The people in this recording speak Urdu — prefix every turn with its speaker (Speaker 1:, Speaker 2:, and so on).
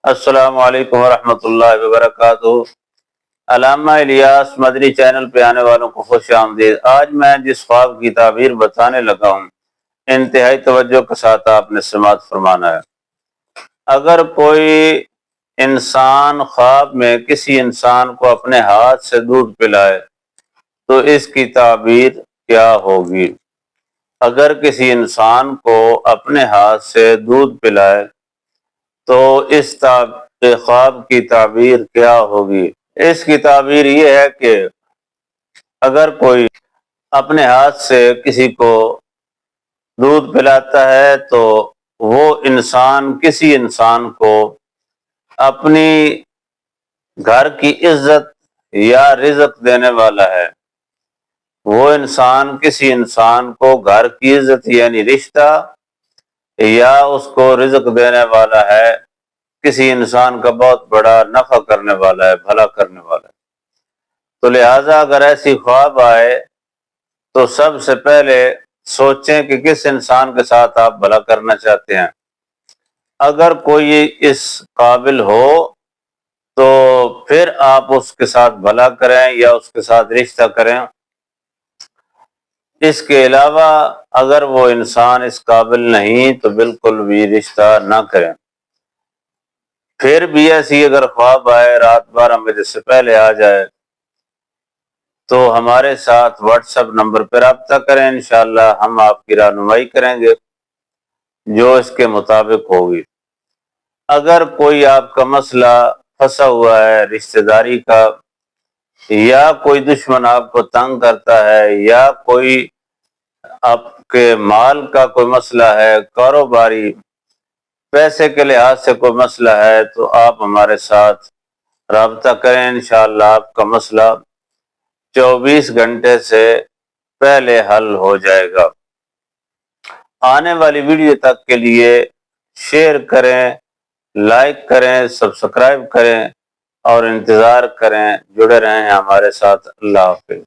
Speaker 1: السلام علیکم ورحمۃ اللہ وبرکاتہ۔ علامہ الیاس مدنی چینل پہ آنے والوں کو خوش آمدید۔ آج میں جس خواب کی تعبیر بتانے لگا ہوں، انتہائی توجہ کے ساتھ آپ نے سماعت فرمانا ہے۔ اگر کوئی انسان خواب میں کسی انسان کو اپنے ہاتھ سے دودھ پلائے تو اس کی تعبیر کیا ہوگی؟ اگر کسی انسان کو اپنے ہاتھ سے دودھ پلائے تو اس خواب کی تعبیر کیا ہوگی؟ اس کی تعبیر یہ ہے کہ اگر کوئی اپنے ہاتھ سے کسی کو دودھ پلاتا ہے تو وہ انسان کسی انسان کو اپنی گھر کی عزت یا رزق دینے والا ہے۔ وہ انسان کسی انسان کو گھر کی عزت یعنی رشتہ یا اس کو رزق دینے والا ہے، کسی انسان کا بہت بڑا نفع کرنے والا ہے، بھلا کرنے والا ہے۔ تو لہٰذا اگر ایسی خواب آئے تو سب سے پہلے سوچیں کہ کس انسان کے ساتھ آپ بھلا کرنا چاہتے ہیں۔ اگر کوئی اس قابل ہو تو پھر آپ اس کے ساتھ بھلا کریں یا اس کے ساتھ رشتہ کریں۔ اس کے علاوہ اگر وہ انسان اس قابل نہیں تو بالکل بھی رشتہ نہ کریں۔ پھر بھی ایسی اگر خواب آئے رات 12 بجے سے پہلے آ جائے تو ہمارے ساتھ واٹس ایپ نمبر پر رابطہ کریں، انشاءاللہ ہم آپ کی رہنمائی کریں گے جو اس کے مطابق ہوگی۔ اگر کوئی آپ کا مسئلہ پھنسا ہوا ہے رشتہ داری کا، یا کوئی دشمن آپ کو تنگ کرتا ہے، یا کوئی آپ کے مال کا کوئی مسئلہ ہے، کاروباری پیسے کے لحاظ سے کوئی مسئلہ ہے، تو آپ ہمارے ساتھ رابطہ کریں، انشاءاللہ آپ کا مسئلہ 24 گھنٹے سے پہلے حل ہو جائے گا۔ آنے والی ویڈیو تک کے لیے شیئر کریں، لائک کریں، سبسکرائب کریں اور انتظار کریں، جڑے رہیں ہمارے ساتھ۔ اللہ حافظ۔